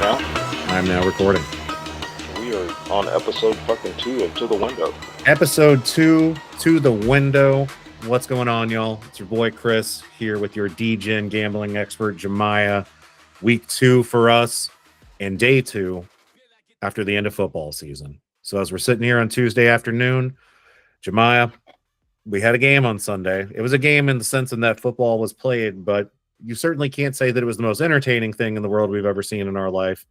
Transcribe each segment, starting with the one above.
now? I'm now recording. We are on episode fucking 2 of To the Window. Episode 2, To the Window. What's going on, y'all? It's your boy Chris here with your DGen gambling expert, Jemia. Week 2 for us and day 2 after the end of football season. So as we're sitting here on Tuesday afternoon, Jemia, we had a game on Sunday. It was a game in the sense in that football was played, but you certainly can't say that it was the most entertaining thing in the world we've ever seen in our life.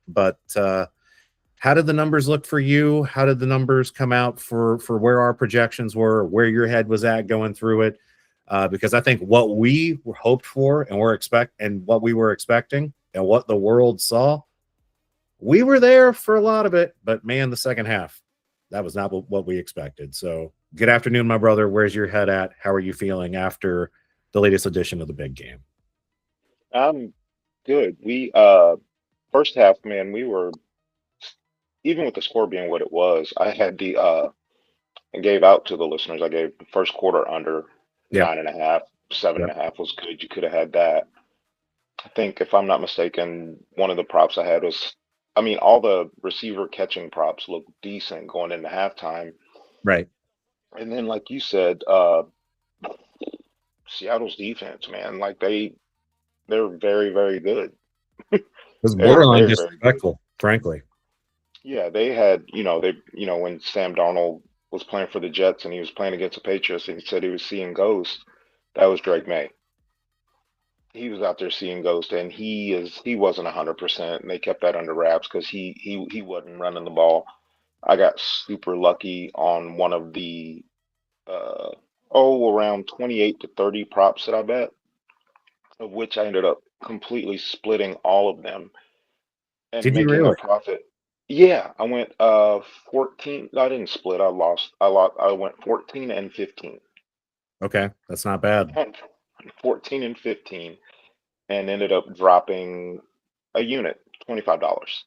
But how did the numbers look for you? How did the numbers come out for where our projections were, where your head was at going through it? Because I think what we were hoped for and what we were expecting and what the world saw, we were there for a lot of it. But man, the second half, that was not what we expected. So good afternoon, my brother. Where's your head at? How are you feeling after the latest edition of the big game? I'm good. We first half, man, we were, even with the score being what it was, I had I gave out to the listeners. I gave the first quarter under Yeah. 9.5, 7.5 was good. You could have had that. I think if I'm not mistaken, one of the props I had was, I mean, all the receiver catching props looked decent going into halftime. Right. And then, like you said, Seattle's defense, man, like they're very, very good. It was They're borderline very, very good. disrespectful, frankly. Yeah, they had, when Sam Darnold was playing for the Jets and he was playing against the Patriots and he said he was seeing ghosts, that was Drake May. He was out there seeing ghosts and he wasn't 100% and they kept that under wraps because he wasn't running the ball. I got super lucky on one of the around 28 to 30 props that I bet, of which I ended up completely splitting all of them and Did you making a really? profit. Yeah, I went 14. I didn't split. I went 14 and 15. Okay, that's not bad. 14 and 15 and ended up dropping a unit, $25.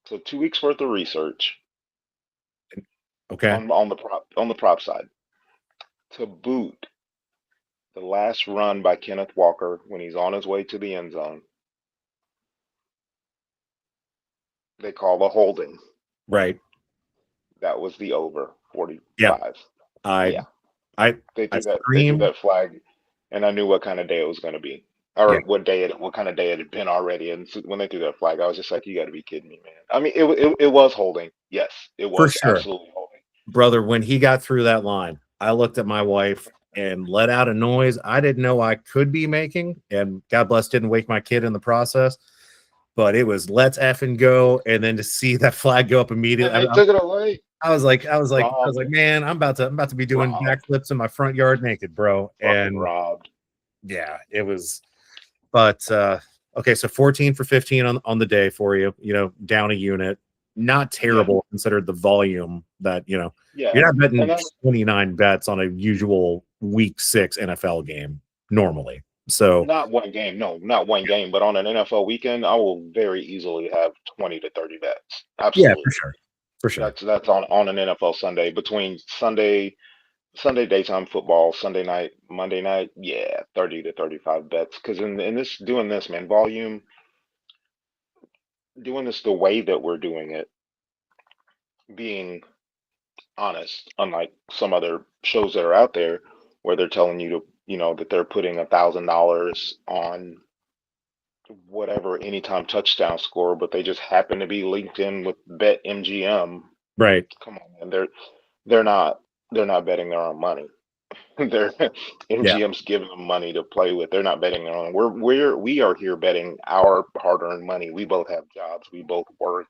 So 2 weeks worth of research Okay. on the prop side. To boot, the last run by Kenneth Walker when he's on his way to the end zone, they call the holding. Right. That was the over 45. Yeah. Yeah. I They threw screamed. that flag, and I knew what kind of day it was going to be, or Yeah. what kind of day it had been already. And so when they threw that flag, I was just like, "You got to be kidding me, man!" I mean, it was holding. Yes, it For was sure. absolutely holding. Brother, when he got through that line, I looked at my wife and let out a noise I didn't know I could be making. And God bless didn't wake my kid in the process. But it was let's effing go. And then to see that flag go up immediately. And they took it away. I was like, man, I'm about to be doing Robbed. backflips in my front yard naked, bro. Fucking And robbed. yeah, it was. But okay, so 14 for 15 on the day for you. Down a unit. Not terrible considered the volume that Yeah. you're not betting And 29 bets on a usual week 6 NFL game normally. So not one game, no, not one game, but on an NFL weekend, I will very easily have 20 to 30 bets. yeah, Absolutely. for sure. That's on an NFL Sunday between Sunday daytime football, Sunday night, Monday night, yeah, 30 to 35 bets. Because in this doing this, man, volume, doing this the way that we're doing it, being honest, unlike some other shows that are out there where they're telling you to, that they're putting $1,000 on whatever anytime touchdown score, but they just happen to be linked in with Bet MGM. Right. Come on, man, they're not betting their own money. They're MGM's giving them money to play with. They're not betting their own. We are here betting our hard-earned money. We both have jobs. We both work.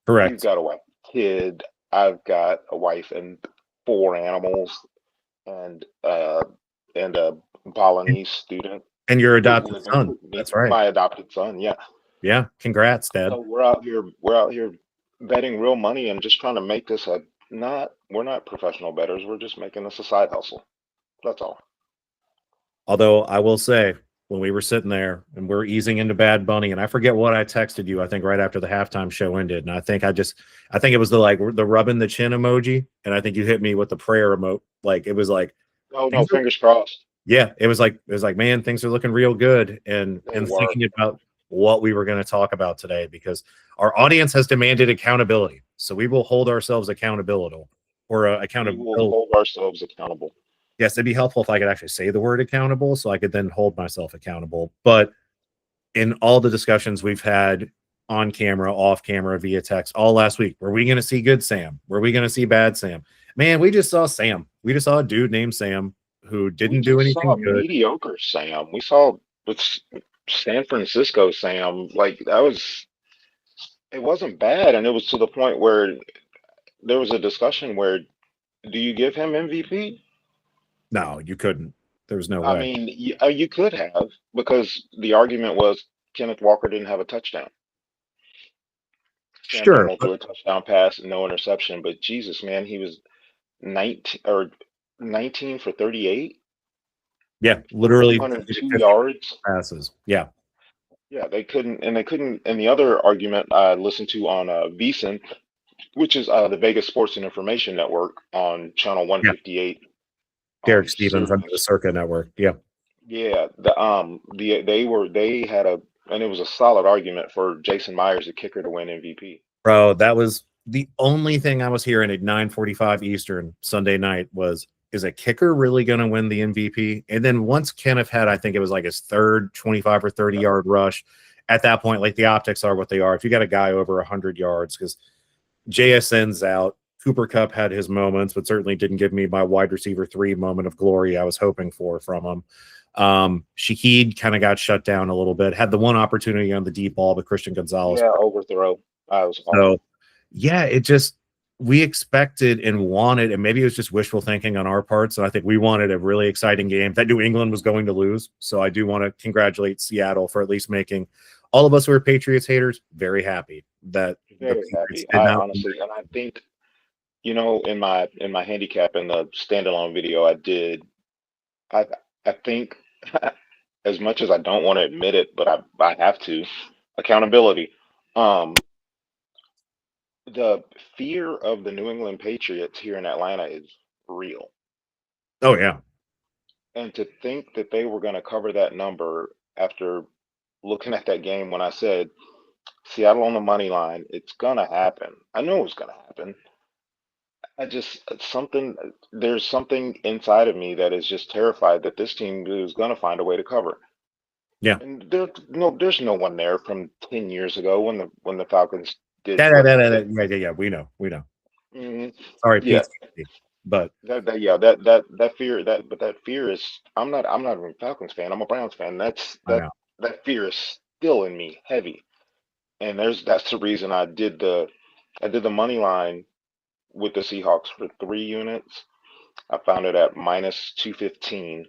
Correct. You've got a wife, kid. I've got a wife and 4 animals, and a Balinese student. And your adopted son. That's right. My adopted son. Yeah. Yeah. Congrats, Dad. So we're out here betting real money and just trying to make this we're not professional bettors. We're just making this a side hustle. That's all. Although I will say, when we were sitting there and we're easing into Bad Bunny, and I forget what I texted you, I think right after the halftime show ended. And I think it was the rubbing the chin emoji. And I think you hit me with the prayer emote. Like, it was like, oh no, fingers crossed. Yeah. It was like, man, things are looking real good. And thinking about what we were going to talk about today because our audience has demanded accountability. So we will hold ourselves accountable or We will accountability. hold ourselves accountable. Yes, it'd be helpful if I could actually say the word accountable so I could then hold myself accountable. But in all the discussions we've had on camera, off camera, via text, all last week, were we going to see good Sam? Were we going to see bad Sam? Man, we just saw Sam. We just saw a dude named Sam who We didn't do just saw anything good. mediocre Sam. We saw with San Francisco Sam, like that was it wasn't bad, and it was to the point where there was a discussion where do you give him MVP? No, you couldn't. There was no I way. mean, you could have because the argument was Kenneth Walker didn't have a touchdown. Sam Sure, Darnold but threw a touchdown pass and no interception, but Jesus, man, he was 19 or 19 for 38 yeah, for literally 202 50 yards. passes. Yeah, Yeah, they couldn't. And the other argument I listened to on VSiN, which is the Vegas Sports and Information Network on channel yeah. 158 Derek on Stevens under the Sirius. Circa Network. Yeah, Yeah, they had a and it was a solid argument for Jason Myers, the kicker, to win MVP. bro, that was the only thing I was hearing at 9:45 Eastern Sunday night was, is a kicker really going to win the MVP? And then once Kenneth had, I think it was like his third 25 or 30 Yep. yard rush, at that point, like the optics are what they are. If you got a guy over 100 yards, because JSN's out, Cooper Cup had his moments, but certainly didn't give me my wide receiver 3 moment of glory I was hoping for from him. Shaheed kind of got shut down a little bit, had the one opportunity on the deep ball, but Christian Gonzalez. Yeah, overthrow. I was awful. So, yeah, it just, we expected and wanted, and maybe it was just wishful thinking on our part. So I think we wanted a really exciting game that New England was going to lose. So I do want to congratulate Seattle for at least making all of us who are Patriots haters very happy that the Very Patriots happy. did I not. honestly, and I think, in my handicap in the standalone video I did, I I think as much as I don't want to admit it, but I have to, accountability. Um, the fear of the New England Patriots here in Atlanta is real. Oh, yeah. And to think that they were going to cover that number after looking at that game when I said Seattle on the money line, it's going to happen. I know it's going to happen. I just there's something inside of me that is just terrified that this team is going to find a way to cover. Yeah. And there's no one there from 10 years ago when the Falcons did what they. Yeah. We know. Mhm. Sorry, Yeah, PTSD. But that fear but that fear is I'm not even a Falcons fan. I'm a Browns fan. I know. That fear is still in me, heavy. And that's the reason I did the money line with the Seahawks for 3 units. I found it at minus 215,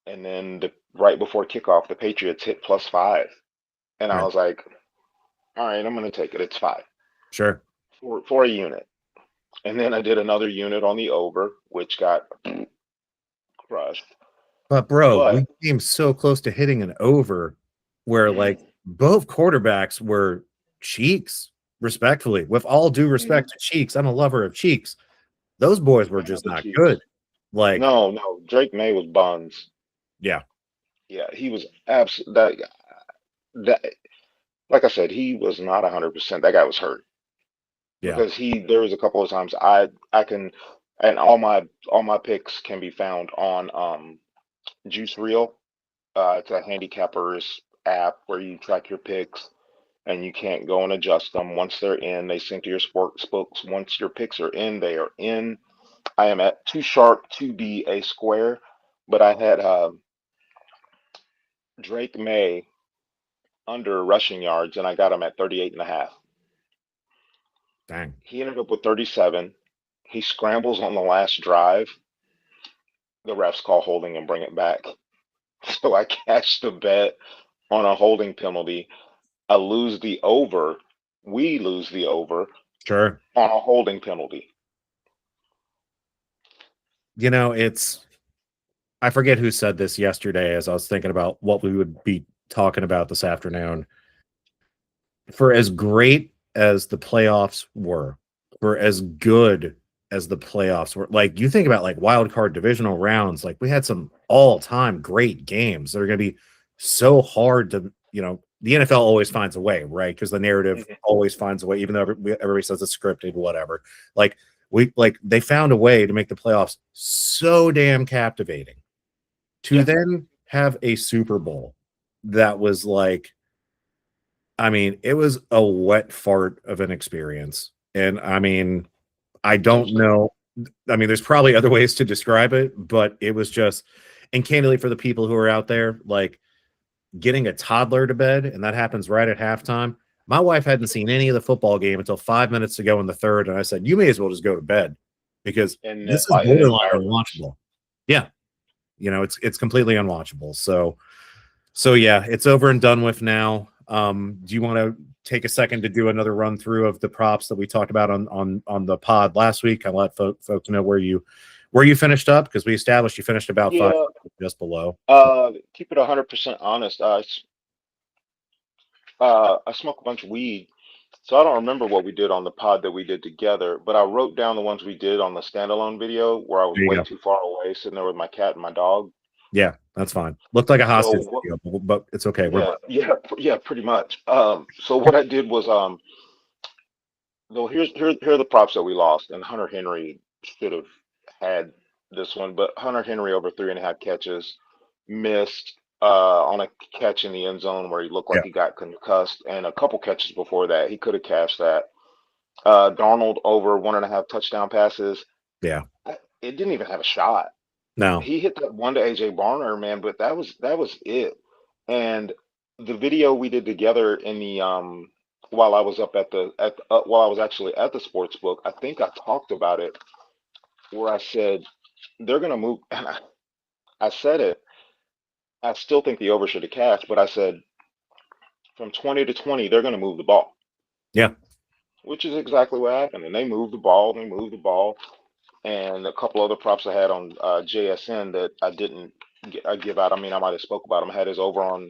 and then right before kickoff, the Patriots hit plus 5, and I Yeah, was like, all right, I'm gonna take it. It's 5 sure. for a unit. And then I did another unit on the over, which got crushed. But bro, But we came so close to hitting an over where mhm, like both quarterbacks were cheeks, respectfully. With all due mhm, respect to Cheeks, I'm a lover of Cheeks. Those boys were fan of just the not Chiefs. good. Like, No, Drake May was buns. yeah, Yeah, he was absolutely that. Like I said, he was not 100%. That guy was hurt yeah, because there was a couple of times I can, and all my picks can be found on Juice Reel. It's a handicapper's app where you track your picks and you can't go and adjust them. Once they're in, they sync to your sports books. Once your picks are in, they are in. I am at too sharp to be a square, but I had Drake May under rushing yards and I got him at 38 and a half. dang, He ended up with 37. He scrambles on the last drive. The refs call holding and bring it back. So I cashed the bet on a holding penalty. I lose the over. We lose the over sure. on a holding penalty. You know, it's, I forget who said this yesterday as I was thinking about what we would be talking about this afternoon. For as great as the playoffs were, for as good as the playoffs were, like you think about like wild card divisional rounds, like we had some all-time great games that are going to be so hard to, the NFL always finds a way, right? Because the narrative Mhm. always finds a way, even though everybody says it's scripted, whatever. Like they found a way to make the playoffs so damn captivating. To Yeah. then have a Super Bowl that was like, I mean, it was a wet fart of an experience. And I mean, I don't Absolutely. know. I mean, there's probably other ways to describe it, but it was just, and candidly, for the people who are out there, like getting a toddler to bed, and that happens right at halftime. My wife hadn't seen any of the football game until 5 minutes to go in the third, and I said, "You may as well just go to bed because And this is like an borderline entire unwatchable." Yeah, it's completely unwatchable. So yeah, it's over and done with now. Do you want to take a second to do another run through of the props that we talked about on the pod last week? I'll let folks know where you finished up, because we established you finished about five, yeah. just below. Keep it 100% honest. I smoke a bunch of weed, so I don't remember what we did on the pod that we did together. But I wrote down the ones we did on the standalone video where I was There you way go. too far away, sitting there with my cat and my dog. Yeah, that's fine. Looked like a So hostage what? video, but it's okay. We're Yeah, yeah, yeah, pretty much. So what I did was though here are the props that we lost, and Hunter Henry should have had this one, but Hunter Henry over 3.5 catches, missed on a catch in the end zone where he looked yeah, like he got concussed, and a couple catches before that he could have cashed that. Darnold over 1.5 touchdown passes. yeah. It didn't even have a shot. No, He hit that one to AJ Barner, man, but that was it. And the video we did together in the while I was up while I was actually at the sports book, I think I talked about it where I said they're gonna move. And I said it. I still think the over should have cashed, but I said from 20 to 20 they're gonna move the ball, yeah, which is exactly what happened. And they moved the ball. They moved the ball. And a couple other props I had on JSN that I didn't give out. I mean, I might have spoke about him. I had his over on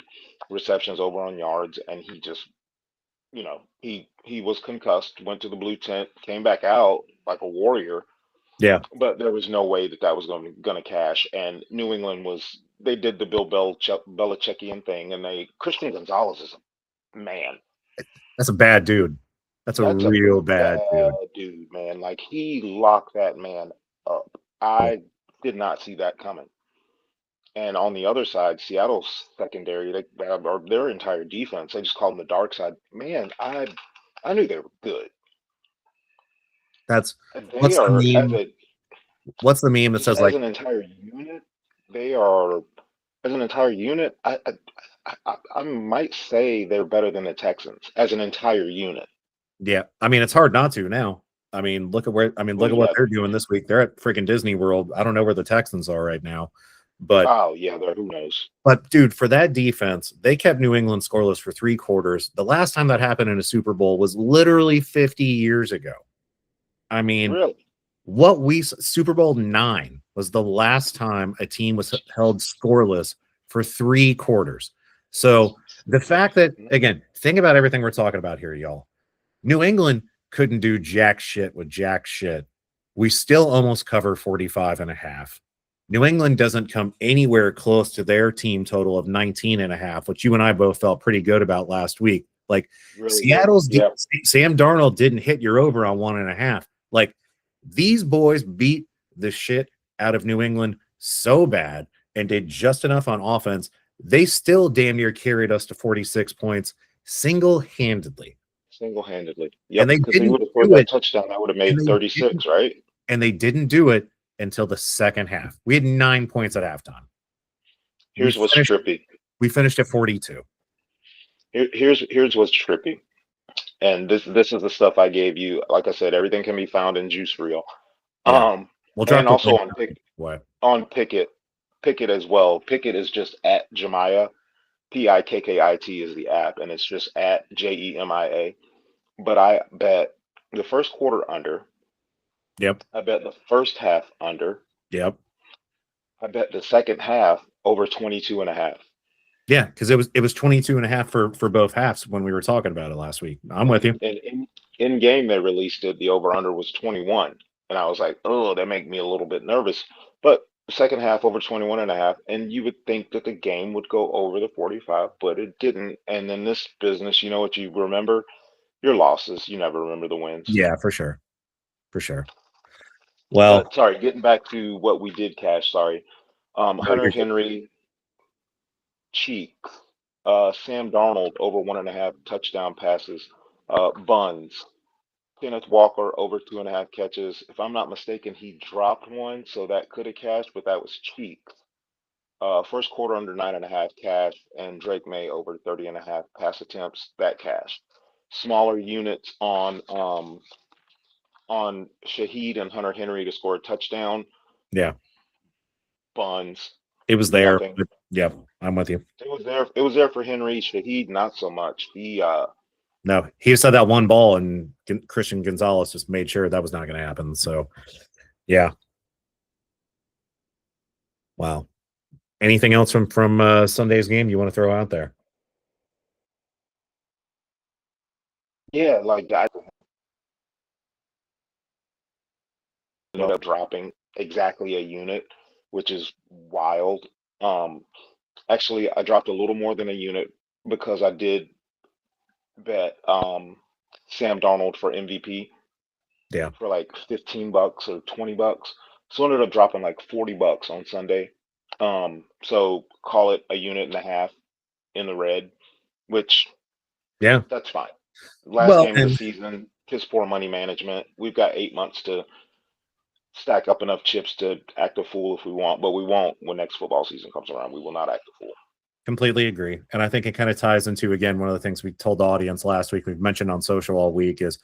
receptions, over on yards, and he just, he was concussed, went to the blue tent, came back out like a warrior. yeah. But there was no way that that was going to cash. And New England they did the Bill Belichickian thing, and Christian Gonzalez is a man. That's a bad dude. That's a That's a real bad bad dude. dude, man. Like he locked that man up. Yeah, I did not see that coming. And on the other side, Seattle's secondary, or their entire defense, they just call them the dark side. Man, I knew they were good. that's And they what's the are meme? What's the meme that just says as like an entire unit, they are as an entire unit. I might say they're better than the Texans as an entire unit. yeah, I mean, it's hard not to now. Well, Look at what yeah. they're doing this week. They're at freaking Disney World. I don't know where the Texans are right now, but Oh yeah, there. Who knows? dude, for that defense, they kept New England scoreless for 3 quarters. The last time that happened in a Super Bowl was literally 50 years ago. I mean, Really? Super Bowl 9 was the last time a team was held scoreless for 3 quarters. So the fact that, again, think about everything we're talking about here, y'all. New England couldn't do jack shit with jack shit. We still almost cover 45.5. New England doesn't come anywhere close to their team total of 19.5, which you and I both felt pretty good about last week. Like Really did. Yeah. Sam Darnold didn't hit your over on 1.5. Like these boys beat the shit out of New England so bad and did just enough on offense. They still damn near carried us to 46 points single-handedly. Single-handedly. And Yep. they Because he didn't would have scored do that it. touchdown. That would have And made they didn't 36, right? and they didn't do it until the second half. We had 9 points at halftime. We Here's what's finished trippy. we finished at 42. Here's what's trippy. And this is the stuff I gave you. Like I said, everything can be found in Juice Reel. Yeah. Um, We'll drop and the also link. What? on Pickett as well. Pickett is just at Jemia. Pikkit is the app, and it's just at Jemia. But I bet the first quarter under. Yep. I bet the first half under. Yep. I bet the second half over 22.5. Yeah, because it was 22.5 for both halves when we were talking about it last week. I'm with you. And in game they released it, the over under was 21. And I was like, oh, that make me a little bit nervous. But second half over 21 and a half, and you would think that the game would go over the 45, but it didn't. And in this business, you know what you remember? Your losses. You never remember the wins. Yeah, for sure. For sure. Well, But sorry, getting back to what we did cash, sorry. no, Hunter you're good. Henry, Cheeks, Sam Darnold over 1.5 touchdown passes, Buns, Kenneth Walker over 2.5 catches. If I'm not mistaken, he dropped one, so that could have cashed, but that was Cheeks. First quarter under 9.5 cash, and Drake May over 30.5 pass attempts, that cash. Smaller units on Shaheed and Hunter Henry to score a touchdown, Yeah, Buns, it was there. nothing. But yeah, I'm with you. It was there. It was there for Henry. Shaheed, not so much. No, he said that one ball, and Christian Gonzalez just made sure that was not going to happen. So, yeah, wow. Anything else from Sunday's game you want to throw out there? Yeah, like I ended up dropping exactly a unit, which is wild. Um, Actually, I dropped a little more than a unit because I did bet Sam Darnold for MVP Yeah, for like $15 or $20. So I ended up dropping like $40 on Sunday. So call it a unit and a half in the red, which yeah. that's fine. Last Well, game of the and season, piss poor money management. We've got 8 months to stack up enough chips to act a fool if we want, but we won't when next football season comes around. We will not act a fool. completely agree. And I think it kind of ties into, again, one of the things we told the audience last week, we've mentioned on social all week, is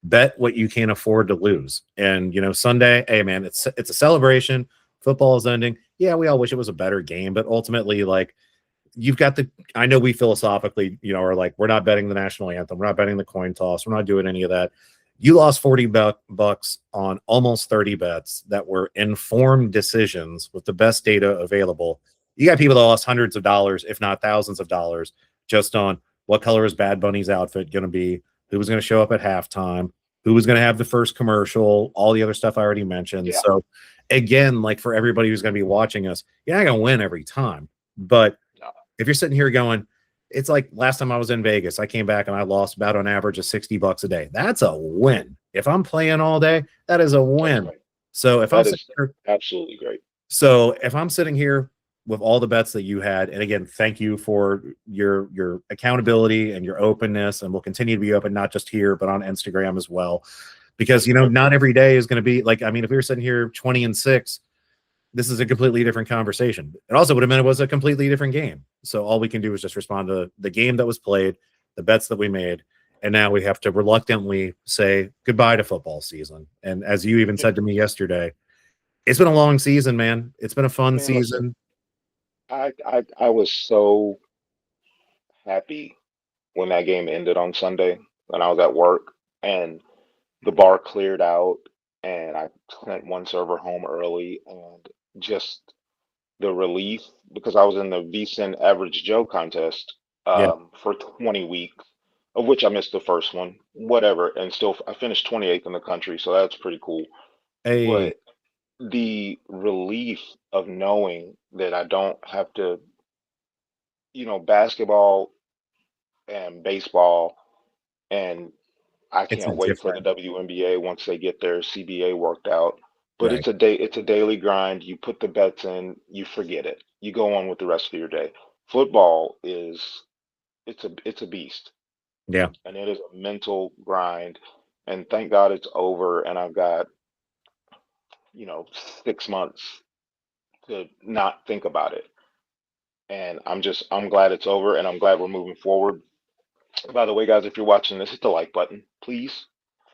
bet what you can't afford to lose. And Sunday, hey man, it's a celebration. Football is ending. Yeah, we all wish it was a better game, but ultimately, like, you've got the, I know we philosophically, are like, we're not betting the national anthem, we're not betting the coin toss, we're not doing any of that. You lost 40 bucks on almost 30 bets that were informed decisions with the best data available. You got people that lost hundreds of dollars, if not thousands of dollars, just on what color is Bad Bunny's outfit going to be, who was going to show up at halftime, who was going to have the first commercial, all the other stuff I already mentioned. Yeah. So, again, like, for everybody who's going to be watching us, you're not going to win every time, but No. if you're sitting here going, it's like last time I was in Vegas, I came back and I lost about on average of 60 bucks a day. That's a win. If I'm playing all day, that is a That's win. great. So if I'm That sitting is here, absolutely great. with all the bets that you had, and again, thank you for your accountability and your openness, and we'll continue to be open, not just here, but on Instagram as well. Because not every day is going to be like, I mean, if we were sitting here 20-6, this is a completely different conversation. It also would have meant it was a completely different game. So all we can do is just respond to the game that was played, the bets that we made, and now we have to reluctantly say goodbye to football season. And as you even said to me yesterday, it's been a long season, man. It's been a fun Man, listen, season. I was so happy when that game ended on Sunday when I was at work and the bar cleared out and I sent one server home early and just the relief because I was in the VSIN Average Joe contest Yeah. for 20 weeks, of which I missed the first one, whatever, and still I finished 28th in the country, so that's pretty cool. Hey, But the relief of knowing that I don't have to, basketball and baseball, and I it's a can't wait for the different, WNBA once they get their CBA worked out. But right. it's a daily grind. You put the bets in, you forget it. You go on with the rest of your day. Football is it's a beast, Yeah. and it is a mental grind. And thank God it's over, and I've got, you know, 6 months to not think about it. And I'm glad it's over, and I'm glad we're moving forward. By the way, guys, if you're watching this, hit the like button, please.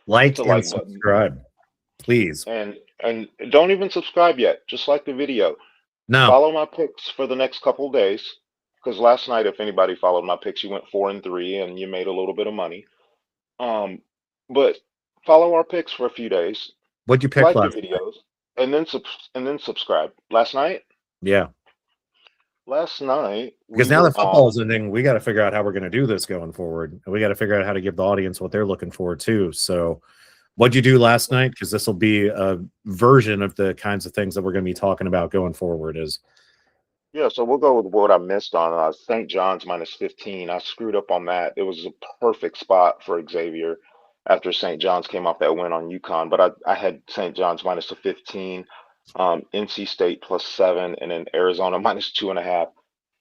Hit Like the and like button. subscribe, please. And don't even subscribe yet. Just like the video. No, Follow my picks for the next couple of days. Because last night, if anybody followed my picks, you went 4-3 and you made a little bit of money. Um, but follow our picks for a few days. what'd you pick Like the last? videos, and then subscribe. Yeah. Last night Because we now were that football on. is ending, we got to figure out how we're going to do this going forward. We got to figure out how to give the audience what they're looking for too. So, What'd you do last night? Because this will be a version of the kinds of things that we're going to be talking about going forward. Is Yeah, so we'll go with what I missed on St. John's minus 15. I screwed up on that. It was a perfect spot for Xavier after St. John's came off that win on UConn, but I had St. John's minus a 15, NC State plus 7, and then Arizona minus 2.5.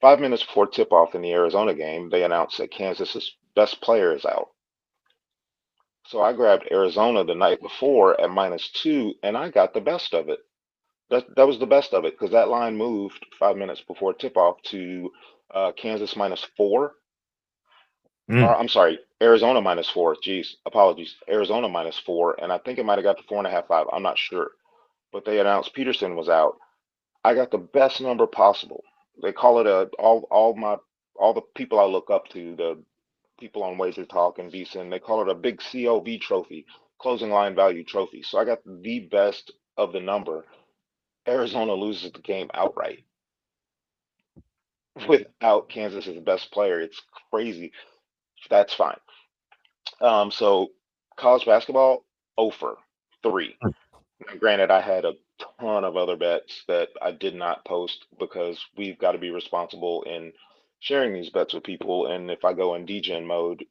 5 minutes before tip-off in the Arizona game, they announced that Kansas's best player is out. So I grabbed Arizona the night before at minus 2, and I got the best of it. That was the best of it because that line moved 5 minutes before tip off to Kansas minus 4. Or mm, I'm sorry, Arizona minus 4. Geez, apologies. Arizona minus 4, and I think it might have got to 4.5, 5. I'm not sure. But they announced Peterson was out. I got the best number possible. They call it all the people I look up to, the people on Wager Talk and VSiN, they call it a big COV trophy, closing line value trophy. So I got the best of the number. Arizona loses the game outright without Kansas's best player. It's crazy. That's fine. So college basketball, 0 for 3. Now, granted, I had a ton of other bets that I did not post because we've got to be responsible in sharing these bets with people. And if I go in DGen mode,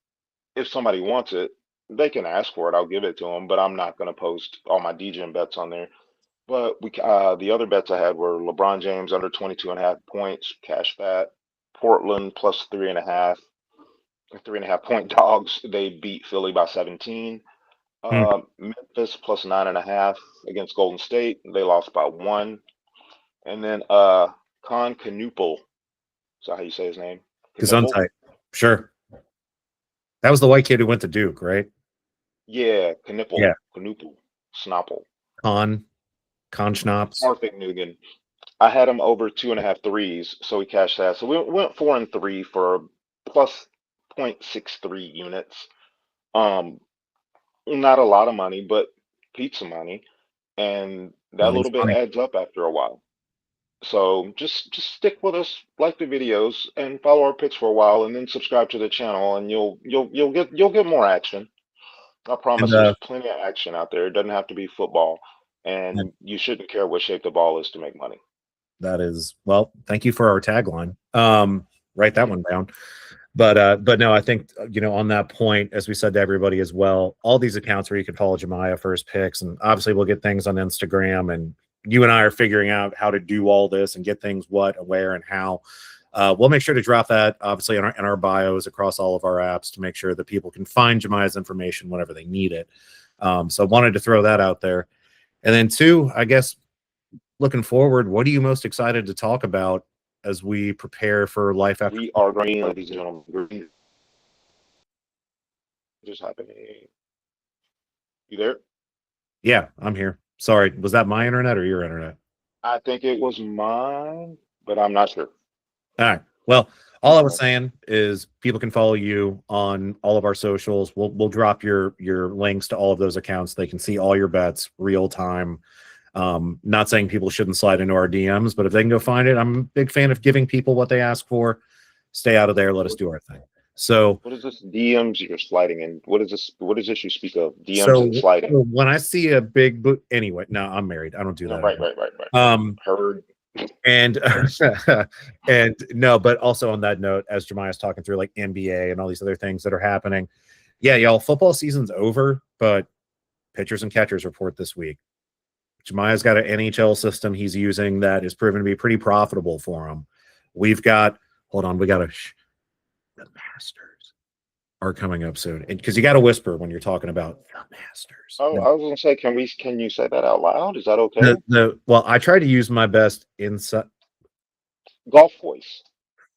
if somebody wants it, they can ask for it. I'll give it to them, but I'm not going to post all my DGen bets on there. But the other bets I had were LeBron James under 22.5 points, cash that. Portland plus 3.5 point dogs. They beat Philly by 17. mm. Memphis plus 9.5 against Golden State. They lost by 1. And then Con Canuple. Is that how you say his name? Knipple? Gesundheit. Sure. That was the white kid who went to Duke, right? Yeah, Knipple. Yeah. Canuple. Snopple. Con Schnapps. Perfect Nugan. I had him over 2.5 threes, so we cashed that. So we went 4 and 3 for plus 0.63 units. Um, Not a lot of money, but pizza money, and that Money's little bit money. adds up after a while. So just stick with us, like the videos, and follow our picks for a while, and then subscribe to the channel, and you'll get more action. I And promise. There's plenty of action out there. It doesn't have to be football, and you shouldn't care what shape the ball is to make money. that is, well, thank you for our tagline. Write that one down. But no, I think on that point, as we said to everybody as well, all these accounts where you can follow Jemia First Picks, and obviously we'll get things on Instagram, and you and I are figuring out how to do all this and get things what, where, and how. We'll make sure to drop that obviously in our bios across all of our apps to make sure that people can find Jemia's information whenever they need it. So I wanted to throw that out there. And then two, I guess, looking forward, what are you most excited to talk about as we prepare for life after? We are green, ladies and gentlemen. Green. Just happening. You there? Yeah, I'm here. Sorry, was that my internet or your internet? I think it was mine, but I'm not sure. All right. Well, all I was saying is people can follow you on all of our socials. We'll drop your links to all of those accounts. They can see all your bets real time. Not saying people shouldn't slide into our DMs, but if they can go find it, I'm a big fan of giving people what they ask for. Stay out of there. Let us do our thing. So What is this DMs you're sliding in? What is this? What is this you speak of? DMs and so sliding. when I see a big boot, anyway, no, I'm married. I don't do No, that right. anymore. Um, Heard. And and no, but also on that note, as Jemiah's talking through like NBA and all these other things that are happening, yeah, y'all, football season's over, but pitchers and catchers report this week. Jemiah's got an NHL system he's using that is proven to be pretty profitable for him. We've got, hold on, we got the Masters are coming up soon, and because you got to whisper when you're talking about the Masters. Oh, No, I was gonna say, can you say that out loud? Is that okay? well, I try to use my best inside. Golf voice.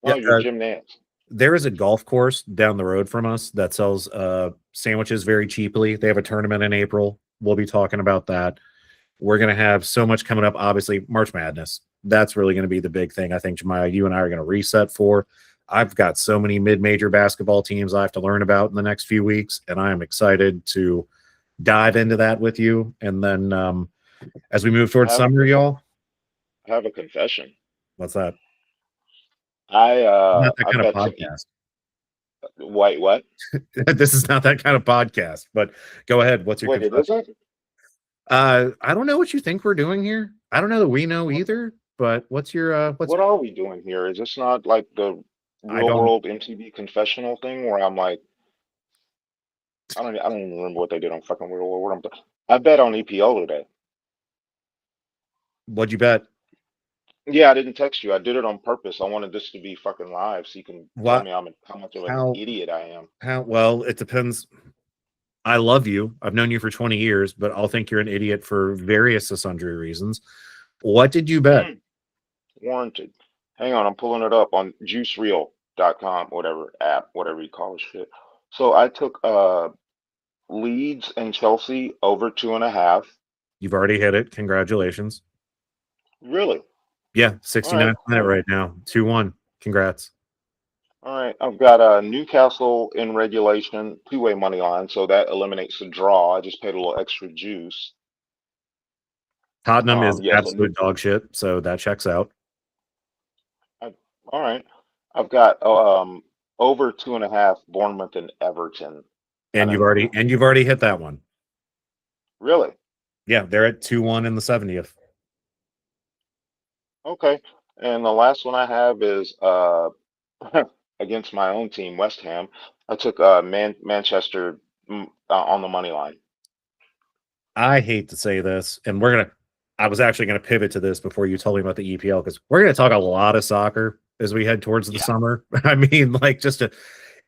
Yeah, Oh, you're Jim Nance. there is a golf course down the road from us that sells sandwiches very cheaply. They have a tournament in April. We'll be talking about that. We're going to have so much coming up. Obviously, March Madness. That's really going to be the big thing. I think, Jemiah, you and I are going to reset for. I've got so many mid-major basketball teams I have to learn about in the next few weeks, and I am excited to dive into that with you. And then as we move towards summer, y'all. I have a confession. What's that? I Not that I kind of bet some podcast. Wait, what? This is not that kind of podcast, but go ahead. What's your Wait, it confession? isn't? I don't know what you think we're doing here. I don't know that we know either, but what's What your are we doing here? Is this not like the I real don't world MTV confessional thing where I'm like, I don't even remember what they did on fucking real world. I bet on EPO today. what'd you bet? Yeah, I didn't text you. I did it on purpose. I wanted this to be fucking live so you can tell What me how much of an how idiot I am. how well it depends. I love you. I've known you for 20 years, but I'll think you're an idiot for various sundry reasons. What did you bet? Mm, warranted. Hang on, I'm pulling it up on juicereel.com, whatever app, whatever you call it shit. So I took Leeds and Chelsea over 2.5. You've already hit it. Congratulations. Really? Yeah, All right, 69th minute cool. right now. 2-1. Congrats. All right, I've got Newcastle in regulation, two-way money line, so that eliminates the draw. I just paid a little extra juice. Tottenham is Yeah, so absolute dog shit, so that checks out. I, all right. I've got over 2.5 Bournemouth and Everton. I don't know. And you've already hit that one. Really? Yeah, they're at 2-1 in the 70th. Okay. And the last one I have is against my own team, West Ham. I took Manchester on the money line. I hate to say this, and I was actually gonna pivot to this before you told me about the EPL because we're gonna talk a lot of soccer as we head towards the Yeah. summer. I mean, like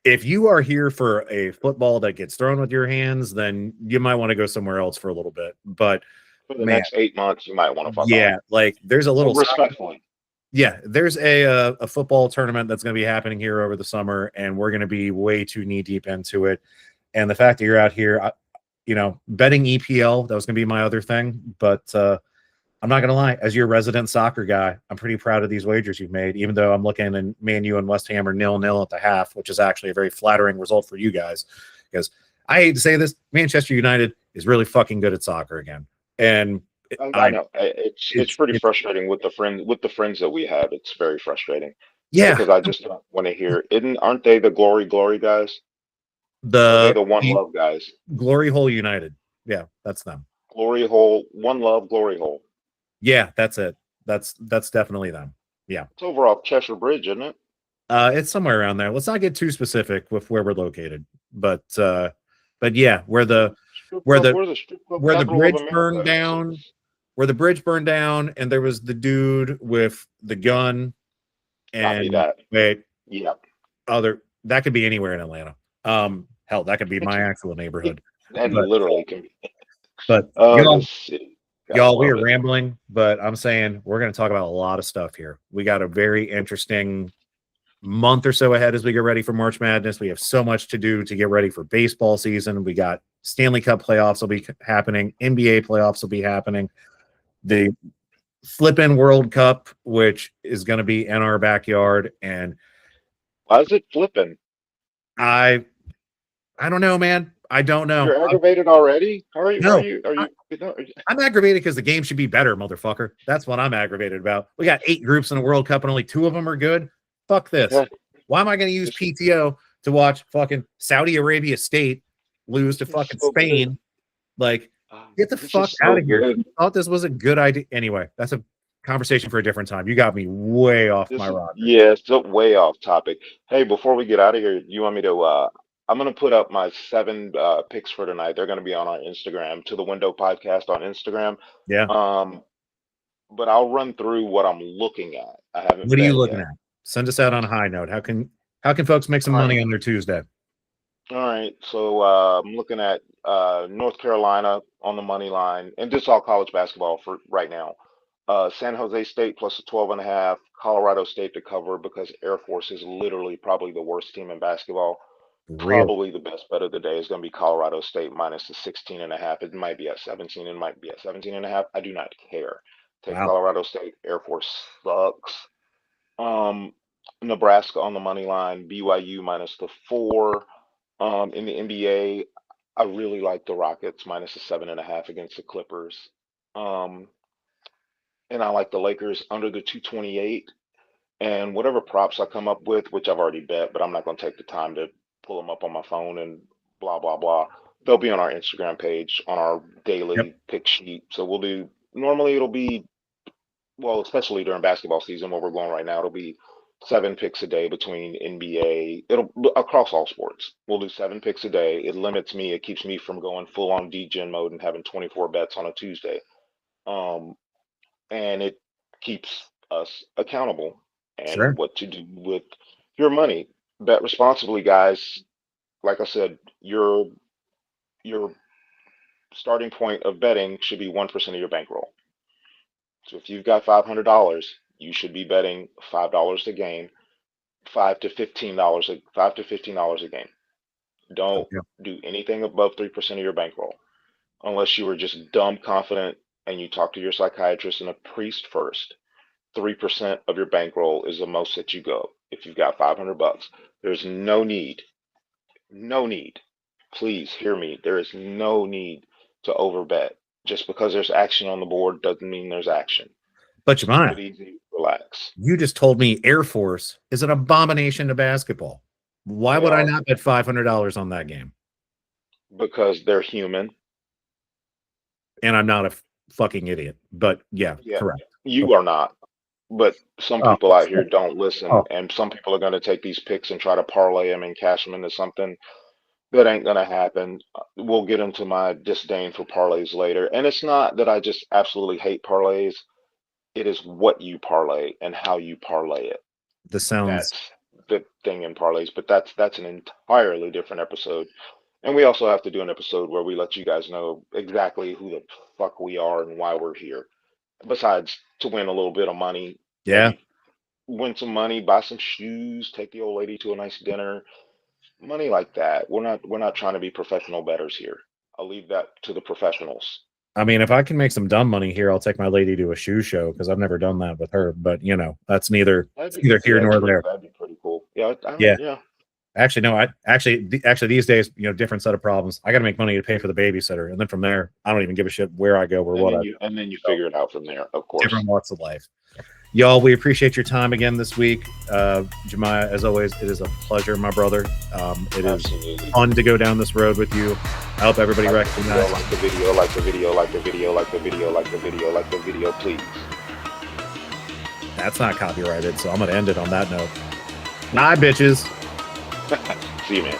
if you are here for a football that gets thrown with your hands, then you might want to go somewhere else for a little bit. But For the man, next 8 months, you might want to fuck off. yeah, like there's a But little respectfully. yeah, there's a football tournament that's going to be happening here over the summer, and we're going to be way too knee deep into it. And the fact that you're out here, betting EPL, that was going to be my other thing. But I'm not going to lie, as your resident soccer guy, I'm pretty proud of these wagers you've made, even though I'm looking and Man U and West Ham are 0-0 at the half, which is actually a very flattering result for you guys. Because I hate to say this, Manchester United is really fucking good at soccer again. And I I, know it's it's, pretty it, frustrating with the friends that we have. It's very frustrating yeah, because I just don't want to hear. Aren't they the glory guys? Or are they the, the one the love guys? Glory Hole United. Yeah, that's them. Glory hole, one love, glory hole. Yeah, that's it. That's definitely them. Yeah. It's over off Cheshire Bridge, isn't it? It's somewhere around there. Let's not get too specific with where we're located, but yeah, Strip where club. the We're the strip club where the capital of bridge America. burned Have you seen down, this? and there was the dude with the gun Copy and that. wait, Yep. other that could be anywhere in Atlanta. Hell, that could be my actual neighborhood. That But literally can be. but Oh, y'all, this city. Gotta y'all, we love are it. rambling, but I'm saying we're going to talk about a lot of stuff here. We got a very interesting month or so ahead as we get ready for March Madness. We have so much to do to get ready for baseball season. We got Stanley Cup playoffs will be happening, NBA playoffs will be happening, the Flip-In World Cup, which is going to be in our backyard, and Why is it flipping? I I don't know, man. I don't know. You're aggravated already? How are you? Are No, you? Are I, you? No, I'm aggravated because the game should be better, motherfucker. That's what I'm aggravated about. We got 8 groups in the World Cup and only 2 of them are good. Fuck this. yeah. Why am I going to use PTO to watch fucking Saudi Arabia State lose to It's fucking so good. Spain? Like, get the This fuck is out so of here. good. Who thought this was a good idea? Anyway, that's a conversation for a different time. You got me way off my This is rocker. yeah, still way off topic. Hey, before we get out of here, you want me to I'm gonna put up my 7 picks for tonight. They're gonna be on our Instagram, to the window podcast on Instagram. Yeah. Um, but I'll run through what I'm looking at. I haven't What are you bet looking yet. at? Send us out on a high note. How can folks make some All right. money on their Tuesday? All right. So I'm looking at North Carolina on the money line, and this is all college basketball for right now. San Jose State plus a 12.5, Colorado State to cover because Air Force is literally probably the worst team in basketball. Real. Probably the best bet of the day is going to be Colorado State minus the 16.5. It might be at 17, it might be at 17.5. I do not care. Take Wow. Colorado State. Air Force sucks. Um, Nebraska on the money line, BYU minus the 4. In the NBA, I really like the Rockets minus the 7.5 against the Clippers. Um, and I like the Lakers under the 228. And whatever props I come up with, which I've already bet, but I'm not going to take the time to pull them up on my phone and blah blah blah. They'll be on our Instagram page on our Yep. daily pick sheet. So we'll do normally it'll be well, especially during basketball season where we're going right now, it'll be 7 picks a day between NBA. It'll across all sports. We'll do 7 picks a day. It limits me. It keeps me from going full on DGen mode and having 24 bets on a Tuesday. Um, and it keeps us accountable and Sure. what to do with your money. Bet responsibly, guys. Like I said, your starting point of betting should be 1% of your bankroll. So if you've got $500, you should be betting $5 a game, $5 to $15 a game. Don't Yeah. do anything above 3% of your bankroll, unless you were just dumb confident and you talk to your psychiatrist and a priest first. 3% of your bankroll is the most that you go. If you've got $500, there's no need. Please hear me. There is no need to overbet. Just because there's action on the board doesn't mean there's action. But Just keep Jemima, it easy, relax. you just told me Air Force is an abomination to basketball. Why They would I are not bet $500 on that game? because they're human. And I'm not a fucking idiot. But yeah, Yeah, correct. you are not. But some Oh, people out here don't listen, oh, and some people are going to take these picks and try to parlay them and cash them into something that ain't going to happen. We'll get into my disdain for parlays later. And it's not that I just absolutely hate parlays. It is what you parlay and how you parlay it. this sounds. That's the thing in parlays, but that's an entirely different episode. And we also have to do an episode where we let you guys know exactly who the fuck we are and why we're here. Besides to win a little bit of money, Yeah. maybe win some money, buy some shoes, take the old lady to a nice dinner, money like that. We're not trying to be professional bettors here. I'll leave that to the professionals. I mean, if I can make some dumb money here, I'll take my lady to a shoe show because I've never done that with her. But that's neither here Yeah, nor true. there. That'd be pretty cool. Yeah, Yeah. yeah. Actually, no. Actually these days, different set of problems. I got to make money to pay for the babysitter, and then from there, I don't even give a shit where I go or what I do. And then you figure it out from there, of course. Different walks of life. Y'all, we appreciate your time again this week. Jemia, as always, it is a pleasure, my brother. It Absolutely. is fun to go down this road with you. I hope everybody recognizes. Like the video, like the video, like the video, like the video, like the video, like the video, please. That's not copyrighted, so I'm going to end it on that note. Bye, bitches. See you, man.